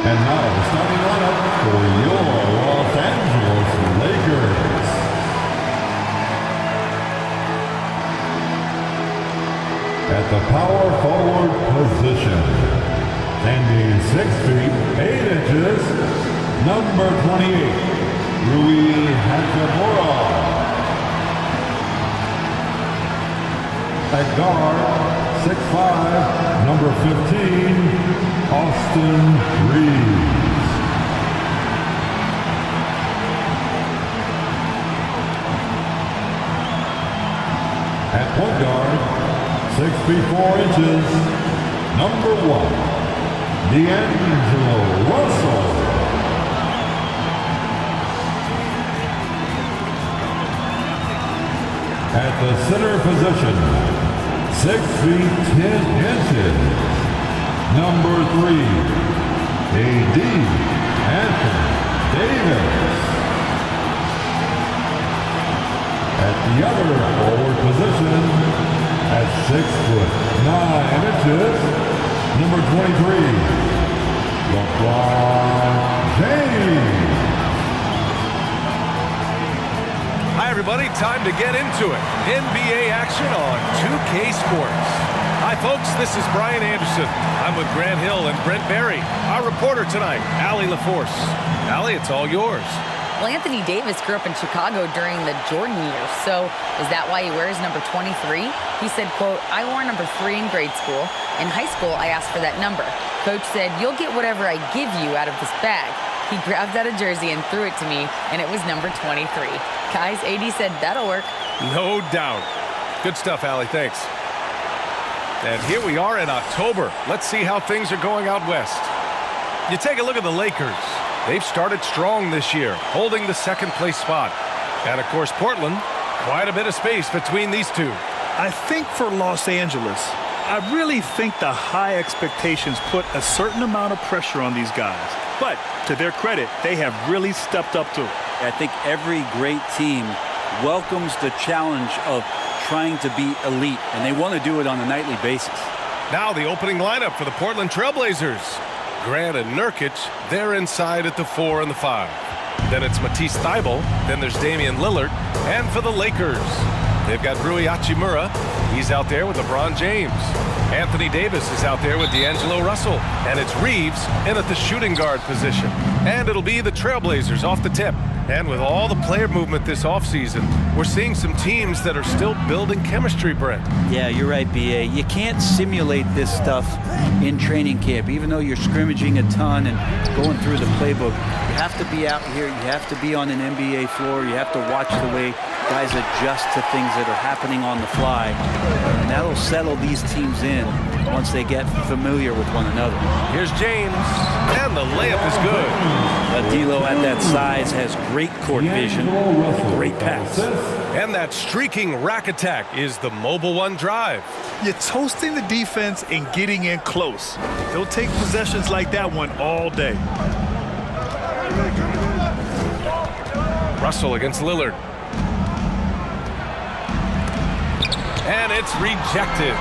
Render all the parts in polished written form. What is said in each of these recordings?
And now the starting lineup for your Los Angeles Lakers. At the power forward position, standing 6 feet 8 inches, number 28, Rui Hachimura. At guard, 6'5", number 15, Austin Reeves. At point guard, 6 feet 4 inches, number 1, D'Angelo Russell. At the center position, 6 feet 10 inches, number 3, ADDICT. At the other forward position, at 6 foot 9 inches, number 23, LeBron James. Hi everybody, time to get into it. NBA action on 2K Sports. Hi folks, this is Brian Anderson. I'm with Grant Hill and Brent Berry. Our reporter tonight, Allie LaForce. Allie, it's all yours. Well, Anthony Davis grew up in Chicago during the Jordan years, so is that why he wears number 23? He said, quote, "I wore number 3 in grade school. In high school, I asked for that number. Coach said, 'You'll get whatever I give you out of this bag.' He grabbed out a jersey and threw it to me, and it was number 23. Guys, AD said that'll work." No doubt. Good stuff, Allie, thanks. And here we are in October. Let's see how things are going out west. You take a look at the Lakers. They've started strong this year, holding the second-place spot. And, of course, Portland, quite a bit of space between these two. I think for Los Angeles, I really think the high expectations put a certain amount of pressure on these guys. But, to their credit, they have really stepped up to it. I think every great team welcomes the challenge of trying to be elite, and they want to do it on a nightly basis. Now the opening lineup for the Portland Trailblazers. Grant and Nurkic, they're inside at the 4 and the 5. Then it's Matisse Thybulle. Then there's Damian Lillard. And for the Lakers, they've got Rui Hachimura. He's out there with LeBron James. Anthony Davis is out there with D'Angelo Russell. And it's Reeves in at the shooting guard position. And it'll be the Trailblazers off the tip. And with all the player movement this offseason, we're seeing some teams that are still building chemistry, Brent. Yeah, you're right, B.A. You can't simulate this stuff in training camp, even though you're scrimmaging a ton and going through the playbook. You have to be out here. You have to be on an NBA floor. You have to watch the way guys adjust to things that are happening on the fly. And that'll settle these teams in once they get familiar with one another. Here's James, and the layup is good. D'Lo at that size has great court vision, great pass. And that streaking rack attack is the Mobile One drive. You're toasting the defense and getting in close. They'll take possessions like that one all day. Russell against Lillard. And it's rejected.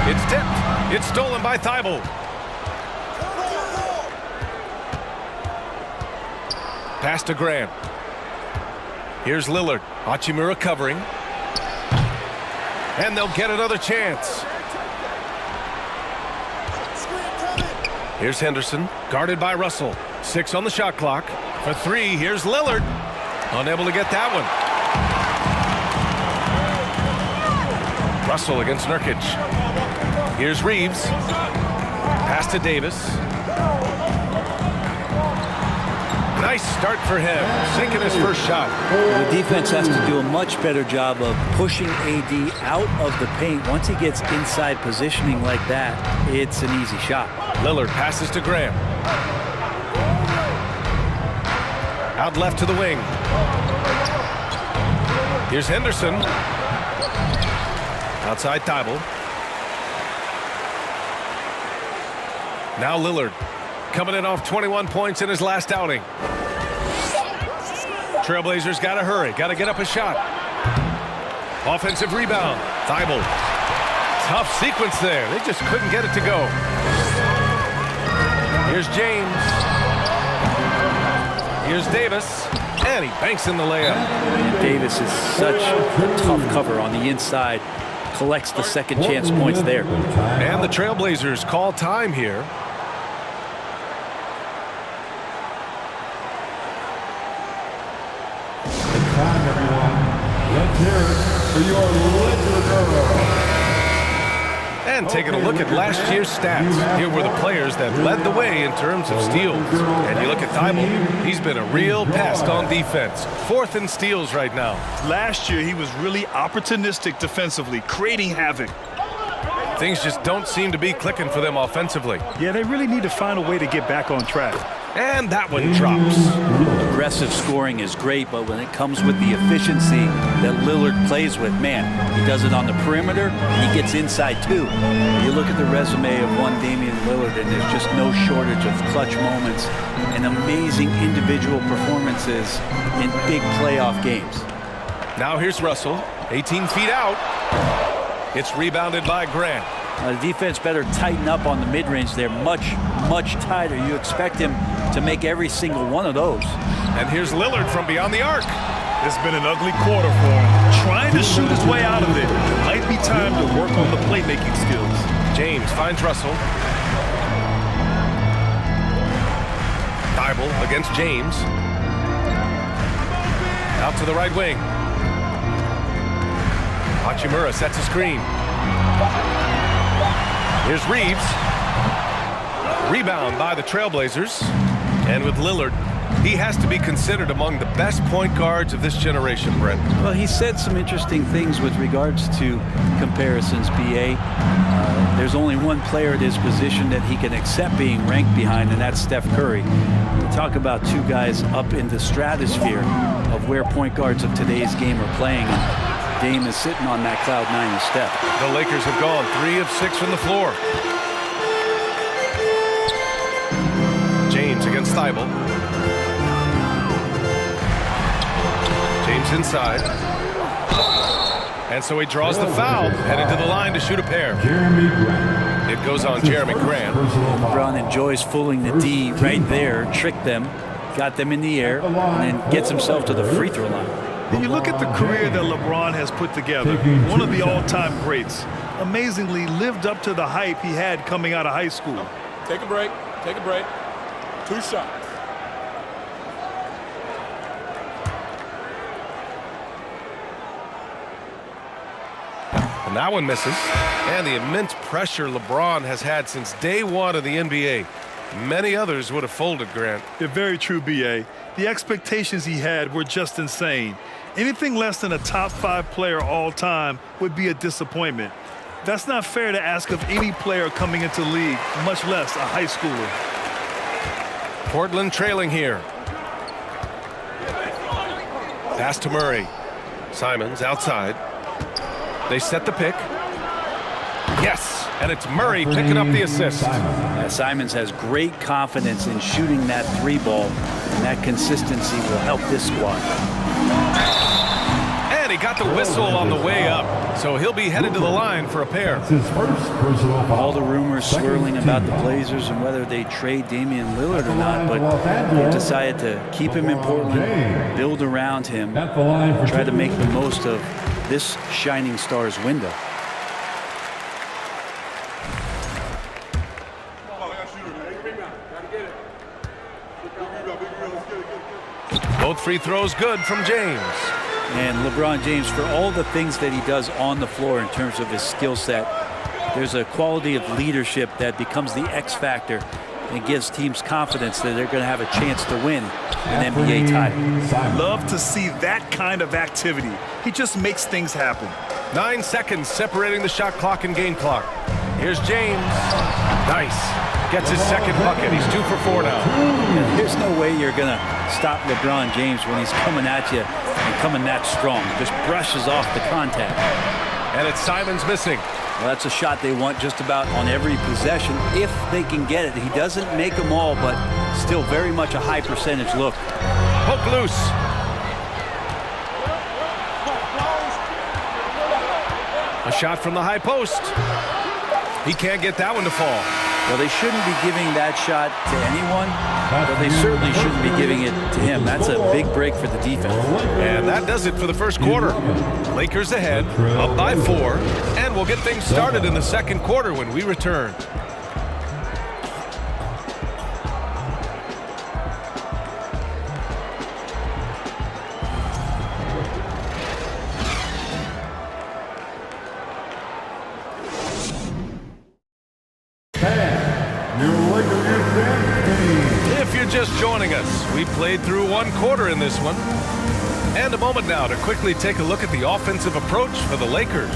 It's tipped. It's stolen by Thybulle. Pass to Grant. Here's Lillard. Hachimura covering. And they'll get another chance. Here's Henderson, guarded by Russell. 6 on the shot clock. For 3, here's Lillard. Unable to get that one. Russell against Nurkic. Here's Reeves. Pass to Davis. Nice start for him, sinking his first shot. The defense has to do a much better job of pushing AD out of the paint. Once he gets inside positioning like that, it's an easy shot. Lillard passes to Grant. Out left to the wing. Here's Henderson. Outside Thybulle. Now Lillard, coming in off 21 points in his last outing. Trailblazers got to hurry, got to get up a shot. Offensive rebound, Thybulle. Tough sequence there, they just couldn't get it to go. Here's James. Here's Davis. And he banks in the layup. And Davis is such a tough cover on the inside. Collects the second chance points there. And the Trailblazers call time here. It's time, everyone. Let's hear it for your Liquor. And taking a look at last year's stats, here were the players that led the way in terms of steals. And you look at Thibault, he's been a real pest on defense. 4th in steals right now. Last year, he was really opportunistic defensively, creating havoc. Things just don't seem to be clicking for them offensively. Yeah, they really need to find a way to get back on track. And that one drops. Aggressive scoring is great, but when it comes with the efficiency that Lillard plays with, man, he does it on the perimeter, and he gets inside too. You look at the resume of one Damian Lillard, and there's just no shortage of clutch moments and amazing individual performances in big playoff games. Now here's Russell, 18 feet out. It's rebounded by Grant. The defense better tighten up on the mid-range. They're much, much tighter. You expect him to make every single one of those. And here's Lillard from beyond the arc. It's been an ugly quarter for him. Trying to shoot his way out of it. Might be time to work on the playmaking skills. James finds Russell. Thibault against James. Out to the right wing. Hachimura sets a screen. Here's Reeves. Rebound by the Trailblazers. And with Lillard, he has to be considered among the best point guards of this generation, Brent. Well, he said some interesting things with regards to comparisons, B.A. There's only one player at his position that he can accept being ranked behind, and that's Steph Curry. We talk about two guys up in the stratosphere of where point guards of today's game are playing. Dame is sitting on that cloud 9 with Steph. The Lakers have gone 3 of 6 from the floor. James against Thibault. James inside. And so he draws the foul, headed to the line to shoot a pair. Jeremy Grant. It goes on Jeremy Grant. LeBron enjoys fooling the D right there, tricked them, got them in the air, and then gets himself to the free throw line. And you look at the career that LeBron has put together, one of the all-time greats. Amazingly lived up to the hype he had coming out of high school. Take a break. Take a break. 2 shots. And that one misses. And the immense pressure LeBron has had since day one of the NBA. Many others would have folded, Grant. They're very true, B.A. The expectations he had were just insane. Anything less than a top 5 player all time would be a disappointment. That's not fair to ask of any player coming into the league, much less a high schooler. Portland trailing here. Pass to Murray. Simons outside. They set the pick. Yes, and it's Murray picking up the assist. Yeah, Simons has great confidence in shooting that 3 ball, and that consistency will help this squad. And he got the whistle on the way up, so he'll be headed to the line for a pair. It's his first personal foul. All the rumors swirling about the Blazers and whether they trade Damian Lillard or not, but they've decided to keep him in Portland, build around him, try to make the most of this shining star's window. Both free throws good from James. And LeBron James, for all the things that he does on the floor in terms of his skill set, there's a quality of leadership that becomes the X factor and gives teams confidence that they're going to have a chance to win an NBA title. Love to see that kind of activity. He just makes things happen. 9 seconds separating the shot clock and game clock. Here's James. Nice. Gets his second bucket. He's 2 for 4 now. And there's no way you're going to stop LeBron James when he's coming at you and coming that strong. Just brushes off the contact. And it's Simons missing. Well, that's a shot they want just about on every possession if they can get it. He doesn't make them all, but still very much a high percentage look. Poke loose. A shot from the high post. He can't get that one to fall. Well, they shouldn't be giving that shot to anyone, but they certainly shouldn't be giving it to him. That's a big break for the defense. And that does it for the first quarter. Lakers ahead, up by 4, and we'll get things started in the second quarter when we return. If you're just joining us, we played through one quarter in this one. And a moment now to quickly take a look at the offensive approach for the Lakers.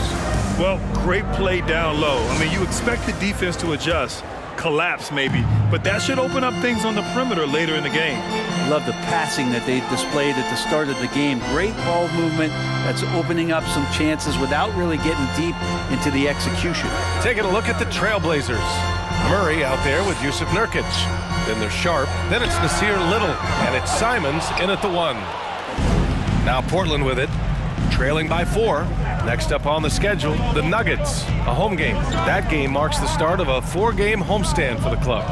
Well, great play down low. I mean, you expect the defense to adjust, collapse maybe, but that should open up things on the perimeter later in the game. Love the passing that they displayed at the start of the game. Great ball movement that's opening up some chances without really getting deep into the execution. Taking a look at the Trailblazers. Murray out there with Yusuf Nurkic. Then there's Sharp. Then it's Nasir Little. And it's Simons in at the 1. Now Portland with it. Trailing by 4. Next up on the schedule, the Nuggets. A home game. That game marks the start of a 4-game homestand for the club.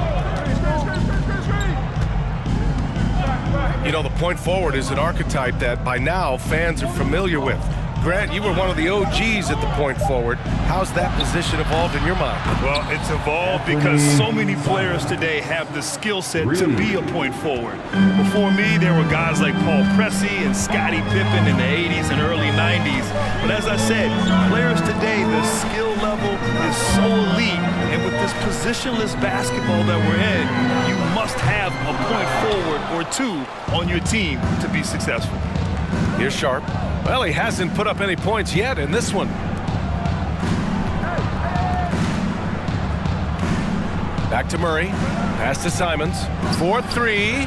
You know, the point forward is an archetype that by now fans are familiar with. Grant, you were one of the OGs at the point forward. How's that position evolved in your mind? Well, it's evolved because so many players today have the skill set to be a point forward. Before me, there were guys like Paul Pressey and Scottie Pippen in the 80s and early 90s. But as I said, players today, the skill level is so elite. And with this positionless basketball that we're in, you must have a point forward or two on your team to be successful. Here's Sharp. Well, he hasn't put up any points yet in this one. Back to Murray. Pass to Simons. 4-3.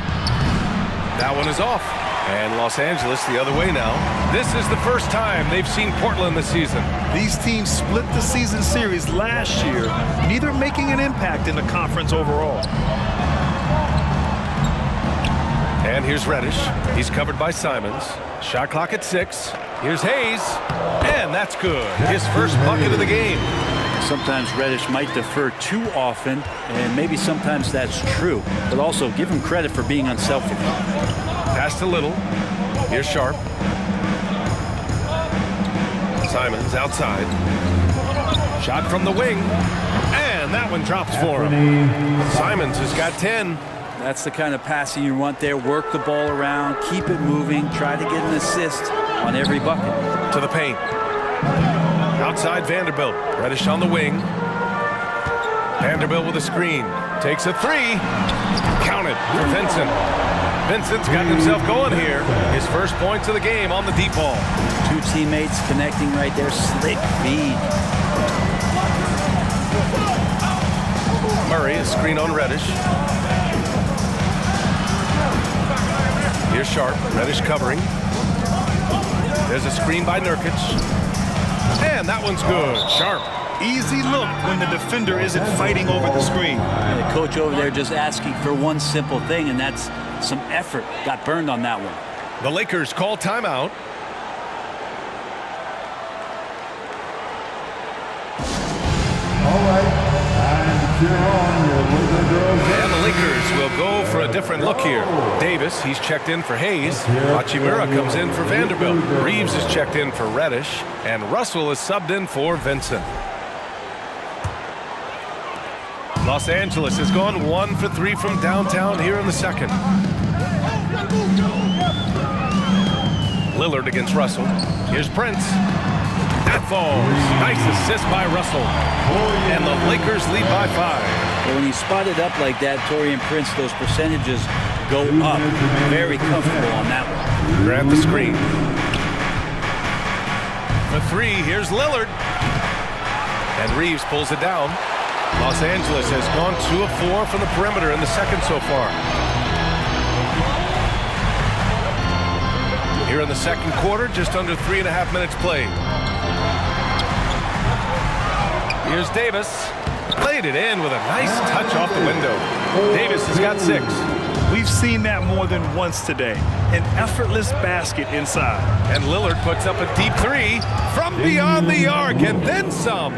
That one is off. And Los Angeles the other way now. This is the first time they've seen Portland this season. These teams split the season series last year, neither making an impact in the conference overall. And here's Reddish. He's covered by Simons. Shot clock at 6. Here's Hayes. And that's good. His first bucket of the game. Sometimes Reddish might defer too often, and maybe sometimes that's true. But also give him credit for being unselfish. Pass to Little. Here's Sharp. Simons outside. Shot from the wing. And that one drops for him. Simons has got 10. That's the kind of passing you want there. Work the ball around, keep it moving, try to get an assist on every bucket. To the paint. Outside Vanderbilt. Reddish on the wing. Vanderbilt with a screen. Takes a 3. Count it for Vincent. Vincent's got himself going here. His first points of the game on the deep ball. Two teammates connecting right there. Slick feed. Murray, a screen on Reddish. Here's Sharp. Reddish covering. There's a screen by Nurkic. And that one's good. Sharp. Easy look when the defender isn't fighting over the screen. And the coach over there just asking for one simple thing, and that's some effort. Got burned on that one. The Lakers call timeout. All right, time to cheer on your boys and girls. And the Lakers will go for a different look here. Davis, he's checked in for Hayes. Hachimura comes in for Vanderbilt. Reeves is checked in for Reddish. And Russell is subbed in for Vincent. Los Angeles has gone 1 for 3 from downtown here in the second. Lillard against Russell. Here's Prince. That falls. Nice assist by Russell. And the Lakers lead by 5. But when you spot it up like that, Taurean Prince, those percentages go up. Very comfortable on that one. Grab the screen. For 3, here's Lillard. And Reeves pulls it down. Los Angeles has gone 2 of 4 from the perimeter in the second so far. Here in the second quarter, just under 3.5 minutes played. Here's Davis. Laid it in with a nice touch off the window. Davis has got 6. We've seen that more than once today. An effortless basket inside. And Lillard puts up a deep 3 from beyond the arc and then some.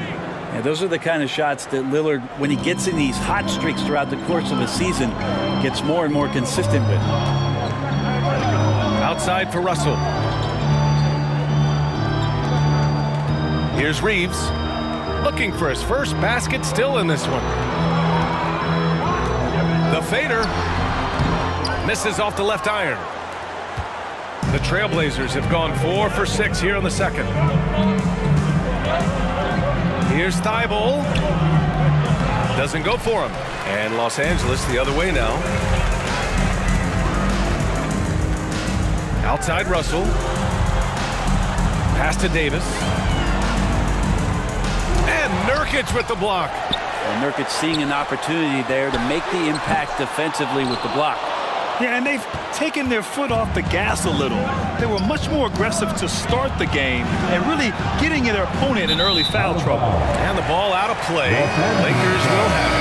Yeah, those are the kind of shots that Lillard, when he gets in these hot streaks throughout the course of a season, gets more and more consistent with. Outside for Russell. Here's Reeves, looking for his first basket still in this one. The fader misses off the left iron. The Trailblazers have gone 4 for 6 here in the second. Here's Thibault. Doesn't go for him. And Los Angeles the other way now. Outside Russell. Pass to Davis. And Nurkic with the block. And Nurkic seeing an opportunity there to make the impact defensively with the block. Yeah, and they've taken their foot off the gas a little. They were much more aggressive to start the game and really getting their opponent in early foul trouble. And the ball out of play. Lakers will have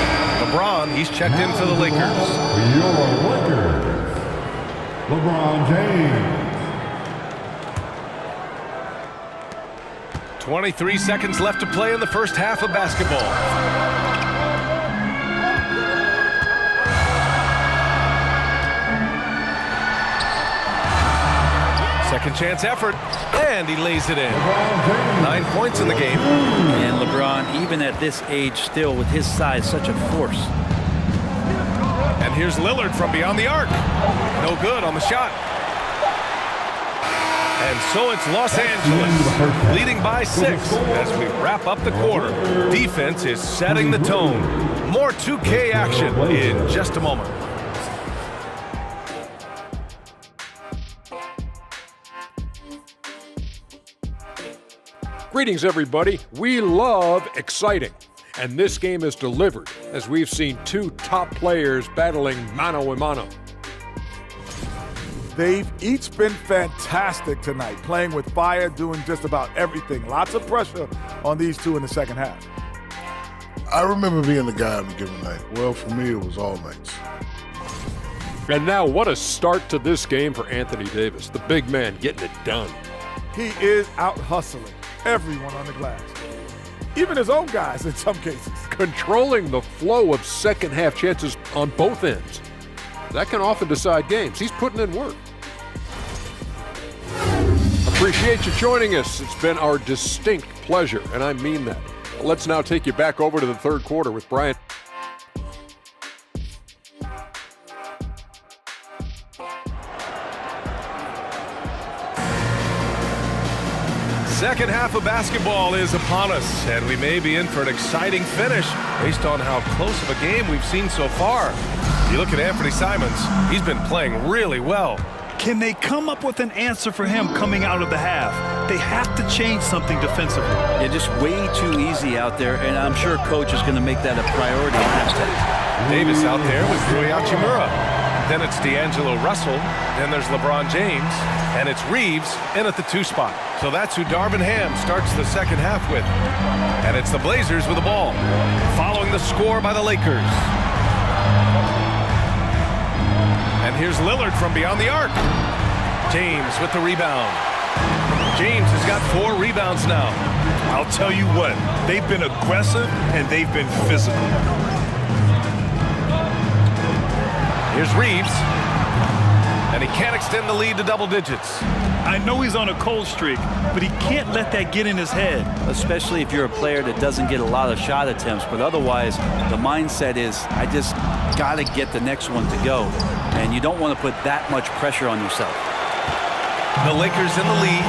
it. LeBron, he's checked in for the Lakers. Your Lakers, LeBron James. 23 seconds left to play in the first half of basketball. Second chance effort, and he lays it in. 9 points in the game. And LeBron, even at this age, still with his size, such a force. And here's Lillard from beyond the arc. No good on the shot. And so it's Los Angeles leading by 6 as we wrap up the quarter. Defense is setting the tone. More 2K action in just a moment. Greetings, everybody. We love exciting. And this game is delivered as we've seen 2 top players battling mano a mano. They've each been fantastic tonight, playing with fire, doing just about everything. Lots of pressure on these 2 in the second half. I remember being the guy on a given night. Well, for me, it was all nights. And now what a start to this game for Anthony Davis, the big man getting it done. He is out hustling everyone on the glass, even his own guys in some cases. Controlling the flow of second half chances on both ends. That can often decide games. He's putting in work. Appreciate you joining us. It's been our distinct pleasure, and I mean that. Let's now take you back over to the third quarter with Brian. Second half of basketball is upon us, and we may be in for an exciting finish based on how close of a game we've seen so far. You look at Anthony Simons, he's been playing really well. Can they come up with an answer for him coming out of the half? They have to change something defensively. Yeah, just way too easy out there, and I'm sure coach is going to make that a priority in halftime. Davis out there with Rui Hachimura. Then it's D'Angelo Russell. Then there's LeBron James. And it's Reeves in at the 2 spot. So that's who Darvin Ham starts the second half with. And it's the Blazers with the ball, following the score by the Lakers. And here's Lillard from beyond the arc. James with the rebound. James has got 4 rebounds now. I'll tell you what, they've been aggressive and they've been physical. Here's Reeves. And he can't extend the lead to double digits. I know he's on a cold streak, but he can't let that get in his head. Especially if you're a player that doesn't get a lot of shot attempts, but otherwise the mindset is, I just got to get the next one to go. And you don't want to put that much pressure on yourself. The Lakers in the lead.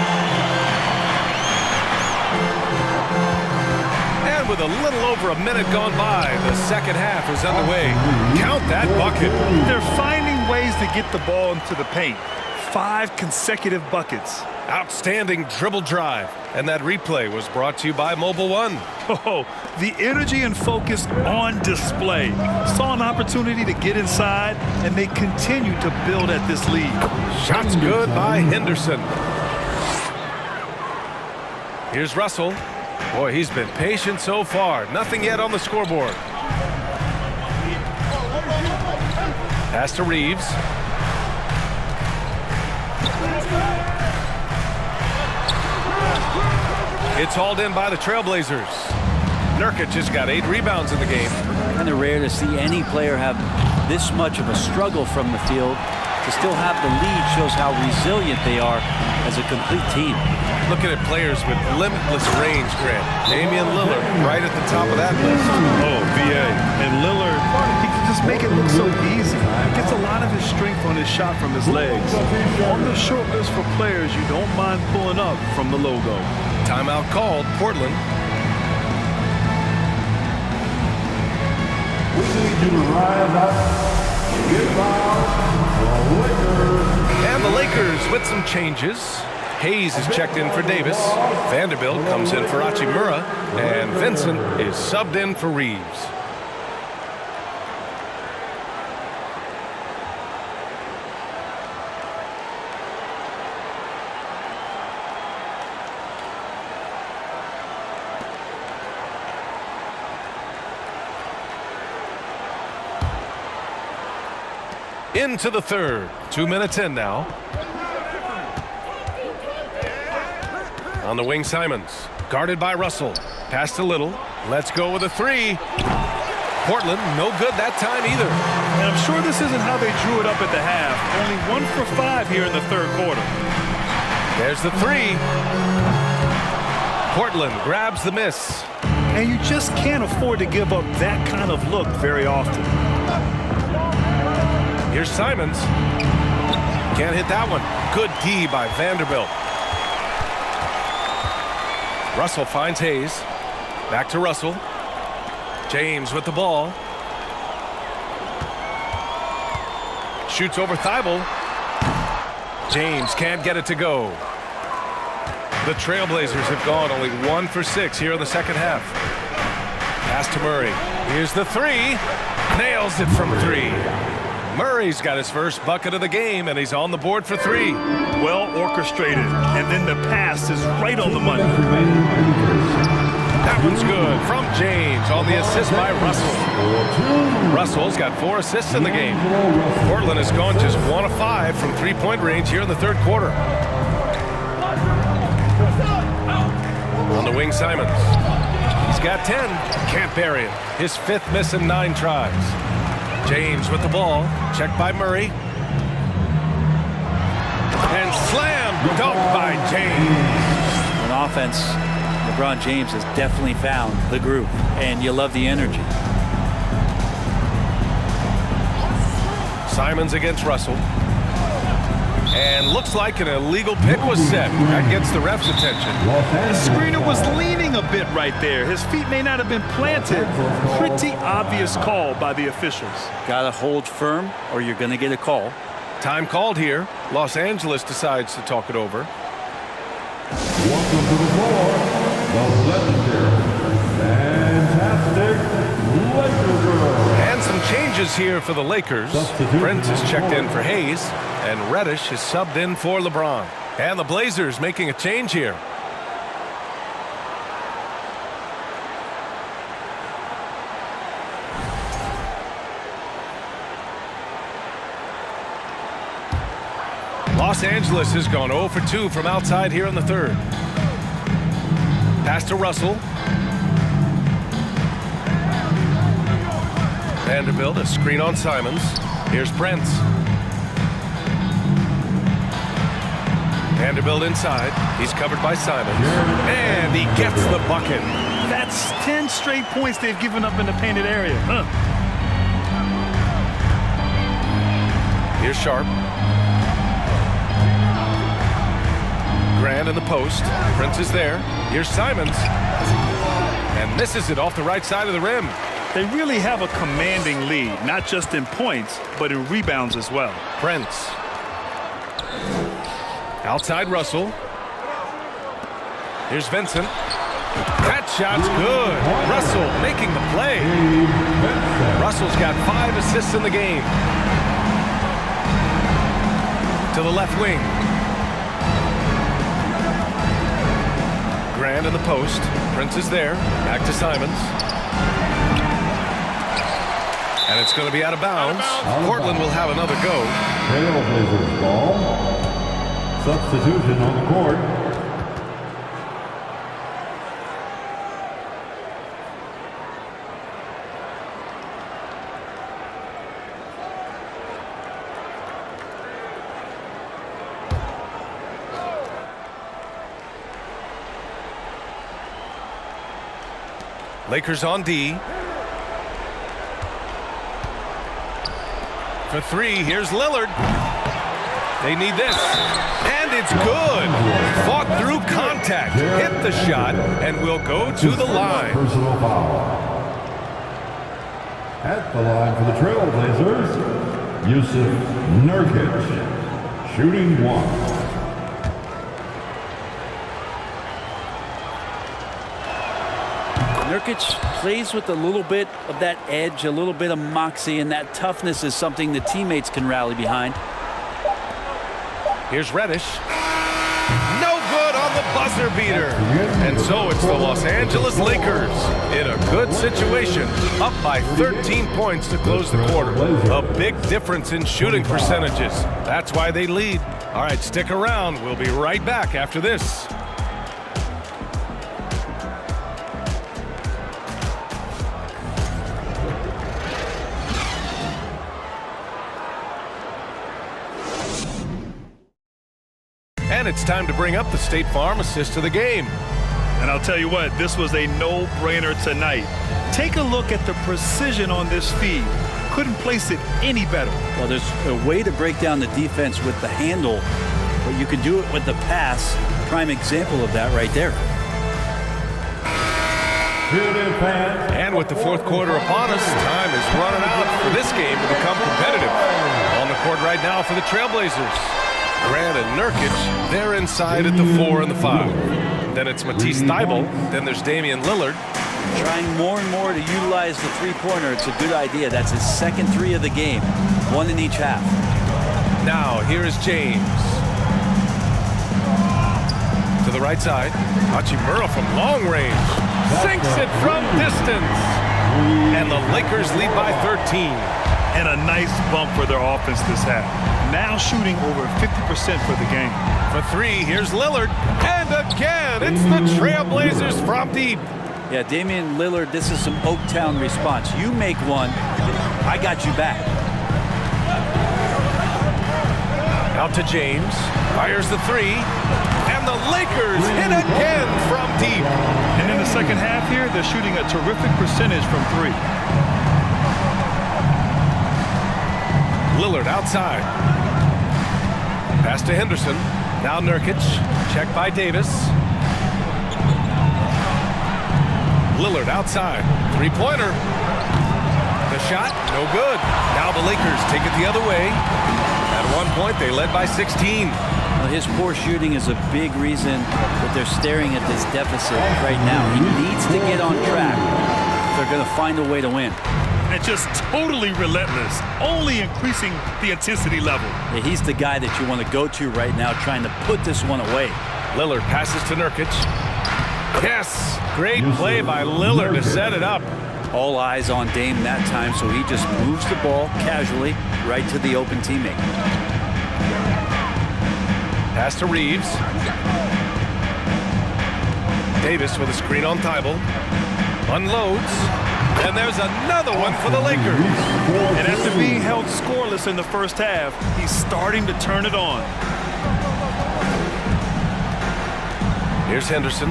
And with a little over a minute gone by, the second half is underway. Count that bucket. They're finding ways to get the ball into the paint. 5 consecutive buckets. Outstanding dribble drive. And that replay was brought to you by Mobile One. Oh, the energy and focus on display. Saw an opportunity to get inside, and they continue to build at this lead. Shots good by Henderson. Here's Russell. Boy, he's been patient so far. Nothing yet on the scoreboard. Pass to Reeves. It's hauled in by the Trailblazers. Nurkic has got 8 rebounds in the game. Kind of rare to see any player have this much of a struggle from the field. To still have the lead shows how resilient they are as a complete team. Looking at players with limitless range, Grant. Damian Lillard right at the top of that list. Oh, VA. And Lillard, he can just make it look so easy. Gets a lot of his strength on his shot from his legs. On the short list for players you don't mind pulling up from the logo. Timeout called, Portland. We need you to rise up. Get out. The Lakers. And the Lakers with some changes. Hayes is checked in for Davis. Vanderbilt comes in for Hachimura. And Vincent is subbed in for Reeves. Into the third. 2 minutes in now. On the wing, Simons. Guarded by Russell. Passed a little. Let's go with a 3. Portland, no good that time either. And I'm sure this isn't how they drew it up at the half. Only 1 for 5 here in the third quarter. There's the 3. Portland grabs the miss. And you just can't afford to give up that kind of look very often. Here's Simons. Can't hit that one. Good D by Vanderbilt. Russell finds Hayes. Back to Russell. James with the ball. Shoots over Thibault. James can't get it to go. The Trailblazers have gone only 1 for 6 here in the second half. Pass to Murray. Here's the 3. Nails it from 3. Murray's got his first bucket of the game, and he's on the board for 3. Well orchestrated, and then the pass is right on the money. That one's good from James on the assist by Russell. Russell's got 4 assists in the game. Portland has gone just 1 of 5 from three-point range here in the third quarter. On the wing, Simons. He's got 10. Can't bury it. His 5th miss in 9 tries. James with the ball. Checked by Murray. And slam dunk by James. On offense, LeBron James has definitely found the groove, and you love the energy. Simons against Russell. And looks like an illegal pick was set. That gets the ref's attention. The screener was leaning a bit right there. His feet may not have been planted. Pretty obvious call by the officials. Gotta hold firm or you're gonna get a call. Time called here. Los Angeles decides to talk it over. Welcome to the floor, the legendary, fantastic Lakers. And some changes here for the Lakers. Brent is checked in for Hayes, and Reddish is subbed in for LeBron. And the Blazers making a change here. Los Angeles has gone 0 for 2 from outside here in the third. Pass to Russell. Vanderbilt, a screen on Simons. Here's Brent. Vanderbilt inside. He's covered by Simons. And he gets the bucket. That's 10 straight points they've given up in the painted area. Here's Sharp. Grant in the post. Prince is there. Here's Simons. And misses it off the right side of the rim. They really have a commanding lead, not just in points, but in rebounds as well. Prince. Outside Russell. Here's Vincent. That shot's good. Russell making the play. Russell's got 5 assists in the game. To the left wing. Grant in the post. Prince is there. Back to Simons. And it's going to be out of bounds. Portland will have another go. Trailblazers ball. Substitution on the court. Lakers on D. For three, here's Lillard. They need this. And it's good. Fought through contact, hit the shot, and will go to the line. Personal foul. At the line for the Trailblazers, Yusuf Nurkic, shooting one. Nurkic plays with a little bit of that edge, a little bit of moxie, and that toughness is something the teammates can rally behind. Here's Reddish. No good on the buzzer beater. And so it's the Los Angeles Lakers in a good situation, up by 13 points to close the quarter. A big difference in shooting percentages. That's why they lead. All right, stick around. We'll be right back after this. And it's time to bring up the State Farm assist of the game. And I'll tell you what, this was a no-brainer tonight. Take a look at the precision on this feed. Couldn't place it any better. Well, there's a way to break down the defense with the handle, but you can do it with the pass. Prime example of that right there. And with the fourth quarter upon us, time is running out for this game to become competitive. On the court right now for the Trailblazers, Grant and Nurkic, they're inside at the 4 and the 5. Then it's Matisse Thybulle. Then there's Damian Lillard. Trying more and more to utilize the three-pointer. It's a good idea. That's his second three of the game. One in each half. Now, here is James. To the right side. Hachimura from long range. Sinks it from distance. And the Lakers lead by 13. And a nice bump for their offense this half. Now shooting over 50% for the game. For three, here's Lillard. And again, it's the Trailblazers from deep. Yeah, Damian Lillard, this is some Oaktown response. You make one, I got you back. Out to James. Fires the three. And the Lakers hit again from deep. And in the second half here, they're shooting a terrific percentage from three. Lillard outside. Pass to Henderson. Now Nurkic. Check by Davis. Lillard outside. Three-pointer. The shot, no good. Now the Lakers take it the other way. At one point, they led by 16. Well, his poor shooting is a big reason that they're staring at this deficit right now. He needs to get on track if they're going to find a way to win. And just totally relentless, only increasing the intensity level. Yeah, he's the guy that you want to go to right now, trying to put this one away. Lillard passes to Nurkic. Yes, great play by Lillard to set it up. All eyes on Dame that time, so he just moves the ball casually right to the open teammate. Pass to Reeves. Davis with a screen on Thybulle. Unloads. And there's another one for the Lakers. And after being held scoreless in the first half, he's starting to turn it on. Here's Henderson.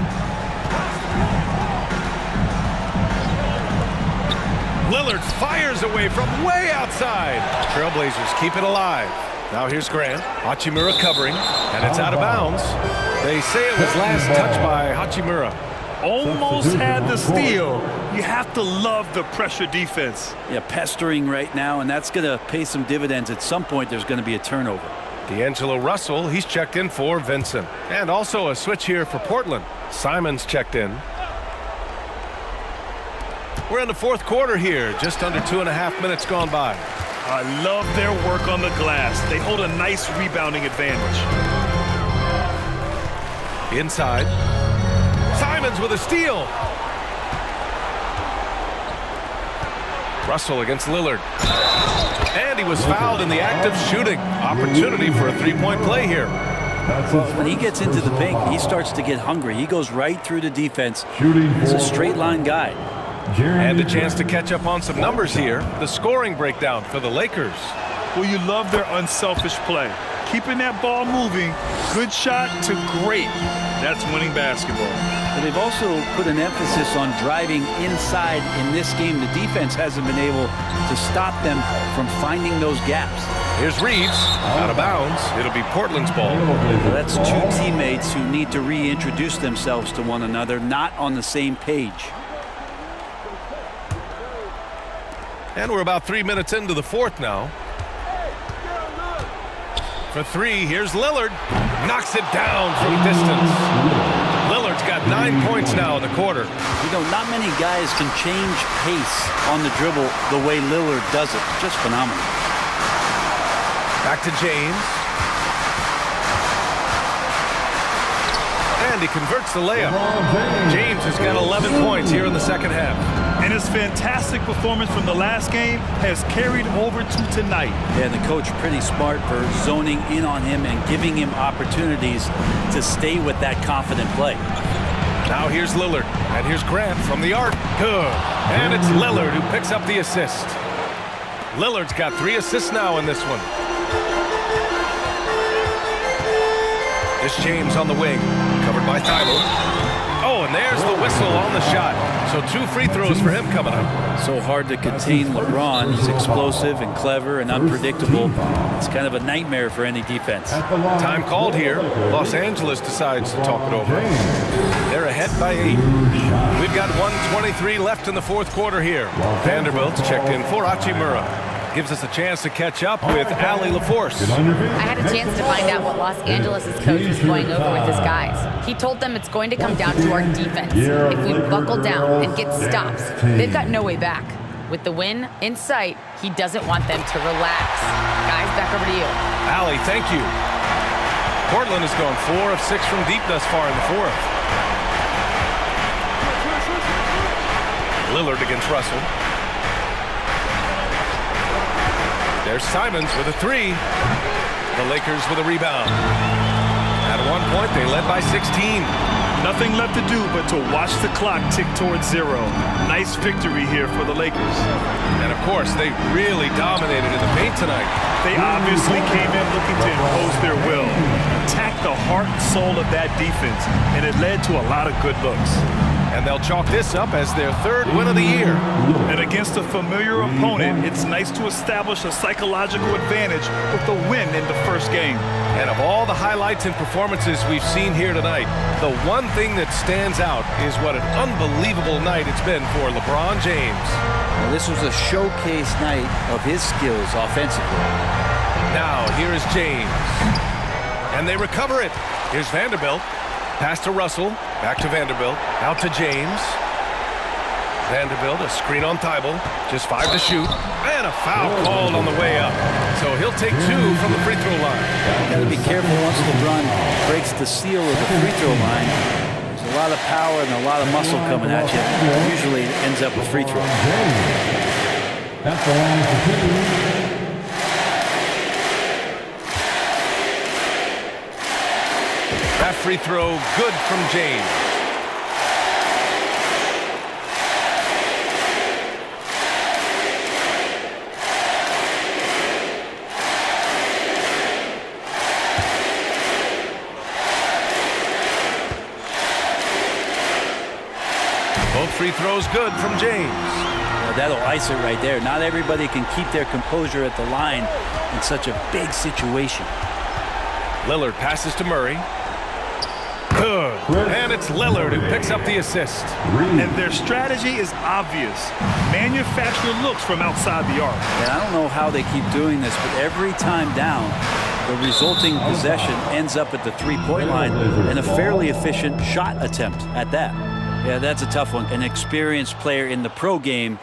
Lillard fires away from way outside. Trailblazers keep it alive. Now here's Grant. Hachimura covering, and it's out of bounds. They say it was last touched by Hachimura. Almost had the steal. You have to love the pressure defense. Yeah, pestering right now, and that's going to pay some dividends. At some point, there's going to be a turnover. D'Angelo Russell, he's checked in for Vincent. And also a switch here for Portland. Simon's checked in. We're in the fourth quarter here, just under 2.5 minutes gone by. I love their work on the glass. They hold a nice rebounding advantage. Inside. Simons with a steal. Russell against Lillard. And he was fouled in the act of shooting. Opportunity for a three-point play here. Well, when he gets into the paint, he starts to get hungry. He goes right through the defense. He's a straight line guy. And a chance to catch up on some numbers here. The scoring breakdown for the Lakers. Well, you love their unselfish play. Keeping that ball moving, good shot to great. That's winning basketball. But they've also put an emphasis on driving inside in this game. The defense hasn't been able to stop them from finding those gaps. Here's Reeves, out of bounds. It'll be Portland's ball. Well, that's two teammates who need to reintroduce themselves to one another, not on the same page. And we're about 3 minutes into the fourth now. For three, here's Lillard. Knocks it down from distance. Lillard's got 9 points now in the quarter. You know, not many guys can change pace on the dribble the way Lillard does it. Just phenomenal. Back to James. And he converts the layup. James has got 11 points here in the second half. And his fantastic performance from the last game has carried over to tonight. Yeah, and the coach pretty smart for zoning in on him and giving him opportunities to stay with that confident play. Now here's Lillard, and here's Grant from the arc. Good. And it's Lillard who picks up the assist. Lillard's got 3 assists now in this one. This James on the wing, covered by Thibault. Oh, and there's the whistle on the shot. So 2 free throws for him coming up. So hard to contain LeBron. He's explosive and clever and unpredictable. It's kind of a nightmare for any defense. Time called here. Los Angeles decides to talk it over. They're ahead by 8. We've got 1:23 left in the fourth quarter here. Vanderbilt's checked in for Hachimura. Gives us a chance to catch up with Allie LaForce. I had a chance to find out what Los Angeles' coach was going over with his guys. He told them it's going to come down to our defense. If we buckle down and get stops, they've got no way back. With the win in sight, he doesn't want them to relax. Guys, back over to you. Allie, thank you. Portland has gone 4 of 6 from deep thus far in the fourth. Lillard against Russell. There's Simons with a 3. The Lakers with a rebound. At one point, they led by 16. Nothing left to do but to watch the clock tick towards 0. Nice victory here for the Lakers. And of course, they really dominated in the paint tonight. They obviously came in looking to impose their will, attack the heart and soul of that defense, and it led to a lot of good looks. And they'll chalk this up as their 3rd win of the year. And against a familiar opponent, it's nice to establish a psychological advantage with the win in the first game. And of all the highlights and performances we've seen here tonight, the one thing that stands out is what an unbelievable night it's been for LeBron James. Well, this was a showcase night of his skills offensively. Now, here is James. And they recover it. Here's Vanderbilt. Pass to Russell. Back to Vanderbilt. Out to James. Vanderbilt, a screen on Thibault. Just 5 to shoot. And a foul called on the way up. So he'll take 2 from the free throw line. You got to be careful once LeBron breaks the seal of the free throw line. There's a lot of power and a lot of muscle coming at you. Usually it ends up with free throws. That's the line for 2. That free throw good from James. Both free throws good from James. Well, that'll ice it right there. Not everybody can keep their composure at the line in such a big situation. Lillard passes to Murray. Good. And it's Lillard who picks up the assist. And their strategy is obvious. Manufacture looks from outside the arc. And I don't know how they keep doing this, but every time down, the resulting possession ends up at the three-point line and a fairly efficient shot attempt at that. Yeah, that's a tough one. An experienced player in the pro game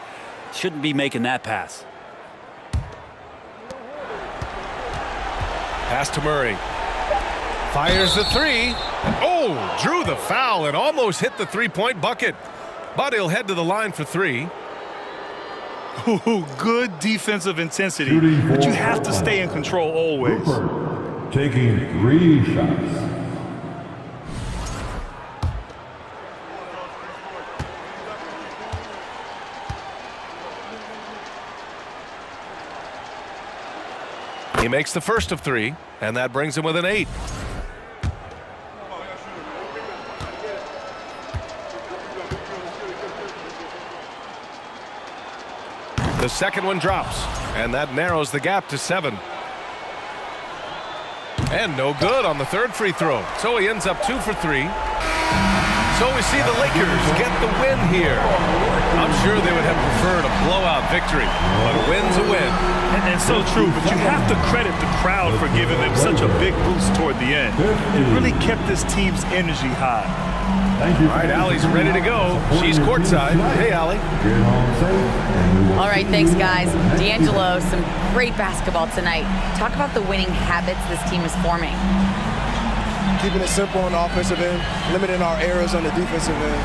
shouldn't be making that pass. Pass to Murray. Fires the 3. Oh, drew the foul and almost hit the three-point bucket. But he'll head to the line for 3. Ooh, good defensive intensity, but you have to stay in control always. Cooper taking 3 shots. He makes the first of 3, and that brings him with an 8. The second one drops, and that narrows the gap to 7. And no good on the third free throw. So he ends up 2 for 3. So we see the Lakers get the win here. I'm sure they would have preferred a blowout victory, but a win's a win. And so true, but you have to credit the crowd for giving them such a big boost toward the end. It really kept this team's energy high. Thank you. All right, Allie's ready to go. She's courtside. Hey, Allie. Get home safe. All right, thanks, guys. D'Angelo, some great basketball tonight. Talk about the winning habits this team is forming. Keeping it simple on the offensive end, limiting our errors on the defensive end.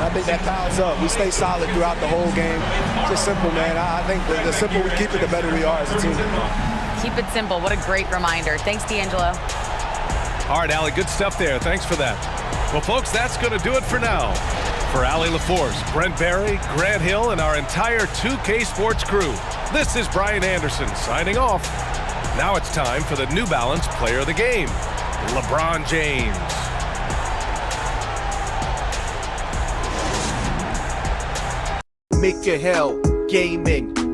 I think that piles up. We stay solid throughout the whole game. Just simple, man. I think the simpler we keep it, the better we are as a team. Keep it simple. What a great reminder. Thanks, D'Angelo. All right, Allie, good stuff there. Thanks for that. Well, folks, that's going to do it for now. For Allie LaForce, Brent Barry, Grant Hill, and our entire 2K Sports crew, this is Brian Anderson signing off. Now it's time for the New Balance Player of the Game, LeBron James. Make your hell gaming.